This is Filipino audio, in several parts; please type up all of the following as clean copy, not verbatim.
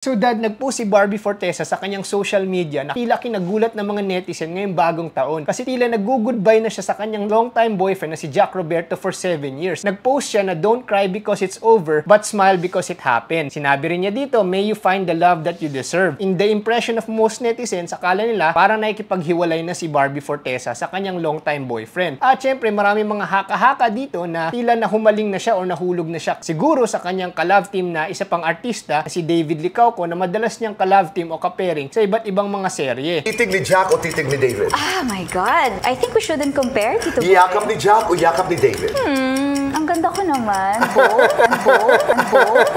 So dad, nagpost si Barbie Fortesa sa kanyang social media na tila kinagulat ng mga netizen ngayong bagong taon kasi tila nag-goodbye na siya sa kanyang long-time boyfriend na si Jack Roberto for 7 years. Nag-post siya na don't cry because it's over but smile because it happened. Sinabi rin niya dito, may you find the love that you deserve. In the impression of most netizens, akala nila parang nakikipaghiwalay na si Barbie Fortesa sa kanyang long-time boyfriend. At syempre maraming mga haka-haka dito na tila nahumaling na siya o nahulog na siya. Siguro sa kanyang ka-love team na isa pang artista na si David Licao ko na madalas niyang ka-love team o ka-pairing sa iba't ibang mga serye. Titig ni Jack o titig ni David? Ah, my God. I think we shouldn't compare, Tito Boy. Yakap ni Jack o yakap ni David? Ang ganda ko naman.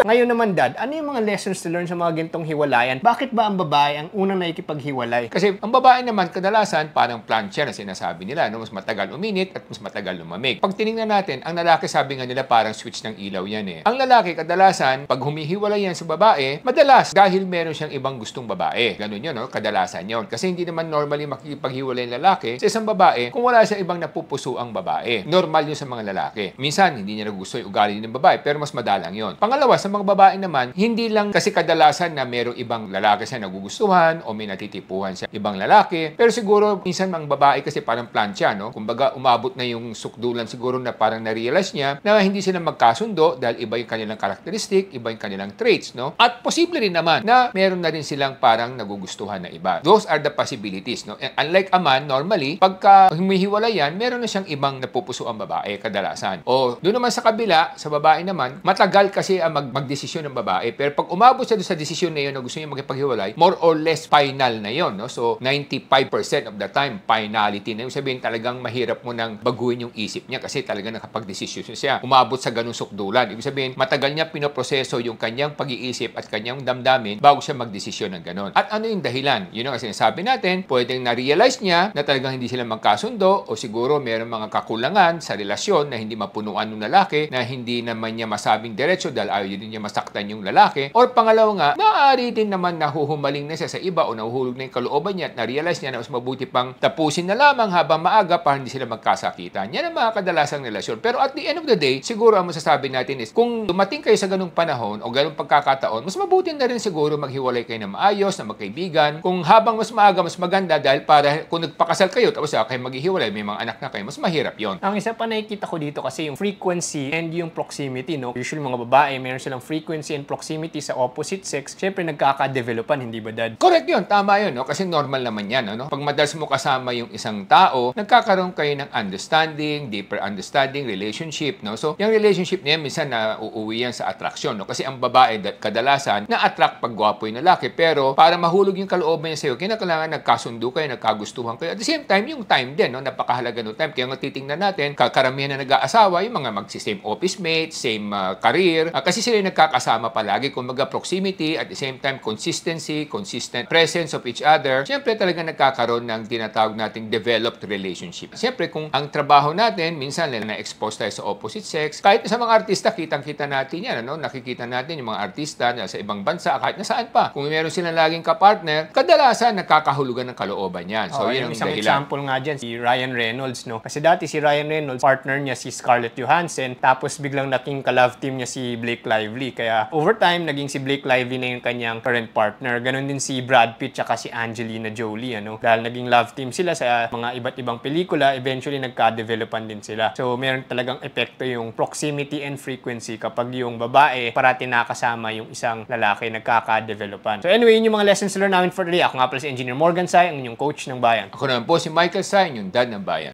Ngayon naman, Dad, ano yung mga lessons to learn sa mga gintong hiwalayan? Bakit ba ang babae ang unang nakikipaghiwalay? Kasi ang babae naman, kadalasan, parang plancha na sinasabi nila, no? Mas matagal uminit at mas matagal lumamig. Pag tinignan natin, ang lalaki, sabi nga nila, parang switch ng ilaw yan eh. Ang lalaki, kadalasan, pag humihiwalay yan sa babae, madalas, dahil meron siyang ibang gustong babae. Ganun yun, no? Kadalasan yun. Kasi hindi naman normally makikipaghiwalay yung lalaki sa isang babae kung wala siya ibang napupuso ang babae. Normal yun sa mga lalaki. Minsan, hindi niya nagusto yung ugali ng babae, pero mas madalang yun. Pangalawa, sa mga babae naman, hindi lang kasi kadalasan na merong ibang lalaki siya nagugustuhan o may natitipuhan siya ibang lalaki, pero siguro minsan mga babae kasi parang plancha, no? Kumbaga, umabot na yung sukdulan siguro na parang na-realize niya na hindi sila magkasundo dahil iba yung kanilang karakteristik, iba yung kanilang traits, no? At posible rin naman na meron na rin silang parang nagugustuhan na iba. Those are the possibilities, no? And unlike a man, normally, pagka humihiwalay yan, meron na siyang ibang napupuso ang babae kadalasan. O doon naman sa kabila, sa babae naman, matagal kasi ang magdesisyon ng babae. Pero pag umabot siya doon sa desisyon na yun na gusto niya makipaghiwalay, more or less final na yun, no? So 95% of the time, finality na yun. Sabihin talagang mahirap mo nang baguhin yung isip niya kasi talagang nakapagdesisyon siya. Umabot sa ganung sukdulan. Ibig sabihin, matagal niya pinoproseso yung kanyang pag-iisip at kanyang damdamin bago siya magdesisyon ng ganon. At ano yung dahilan? Yun ang sinasabi natin, pwedeng na-realize niya na talagang hindi sila magkasundo o siguro mayroong mga kakulangan sa relasyon na hindi mapunuan ng lalaki, na hindi naman niya masabing diretso dahil ayaw din niya masaktan yung lalaki. Or pangalawa nga, maaari din naman nahuhumaling na siya sa iba o nahuhulog na yung kalooban niya at na-realize niya na mas mabuti pang tapusin na lamang habang maaga para hindi sila magkasakitan. Yan ang mga kadalasang relasyon. Pero at the end of the day, siguro ang masasabi natin is kung dumating kayo sa ganung panahon o ganung pagkakataon, mas mabuti na rin siguro maghiwalay kayo na maayos, na magkaibigan. Kung habang mas maaga, mas maganda dahil para kung nagpakasal kayo tapos kayo maghihiwalay, may mga anak na kayo, mas mahirap yon. Ang isa pa nakikita ko dito kasi yung frequency and yung proximity, no? Usually mga babae, meron silang frequency and proximity sa opposite sex. Siyempre nagkaka-developan, hindi ba, Dad? Correct yun, tama yun, no? Kasi normal naman yan, no? Pag madalas mo kasama yung isang tao, nagkakaroon kayo ng understanding, deeper understanding, relationship, no? So, yung relationship niya, minsan na uuwi yan sa attraction, no? Kasi ang babae, kadalasan, na-attract pag gwapo yung lalaki, pero para mahulog yung kalooban niya sa'yo, kinakailangan nagkasundo kayo, nagkagustuhan kayo. At the same time, yung time din, no? Napakahalaga no time. Kaya nga titingnan natin, karamihan na nag-aasawa, yung mga mag-same office mate, same career, kasi sila yung nagkakasama palagi, kung proximity, at the same time, consistency, consistent presence of each other. Siyempre, talaga nagkakaroon ng tinatawag nating developed relationship. Siyempre, kung ang trabaho natin, minsan na-expose tayo sa opposite sex, kahit sa mga artista, kitang-kita natin yan, ano? Nakikita natin yung mga artista na sa ibang bansa, kahit nasaan pa. Kung meron silang laging kapartner, kadalasan nagkakahulugan ng kalooban yan. So, yun ang isang dahilan. example nga dyan, si Ryan Reynolds, no? Kasi dati si Ryan Reynolds, partner niya si Scarlett Johansson, tapos biglang naging ka-love team niya si Blake Lively. Kaya over time, naging si Blake Lively na yung kanyang current partner. Ganon din si Brad Pitt tsaka si Angelina Jolie, ano? Dahil naging love team sila sa mga iba't ibang pelikula, eventually nagka-developan din sila. So, meron talagang epekto yung proximity and frequency kapag yung babae parati nakasama yung isang lalaki, nagkaka-developan. So anyway, yun yung mga lessons learned namin for today. Ako nga pala si Engineer Morgan Sai, ang inyong coach ng bayan. Ako naman po si Michael Sai, yung dad ng bayan.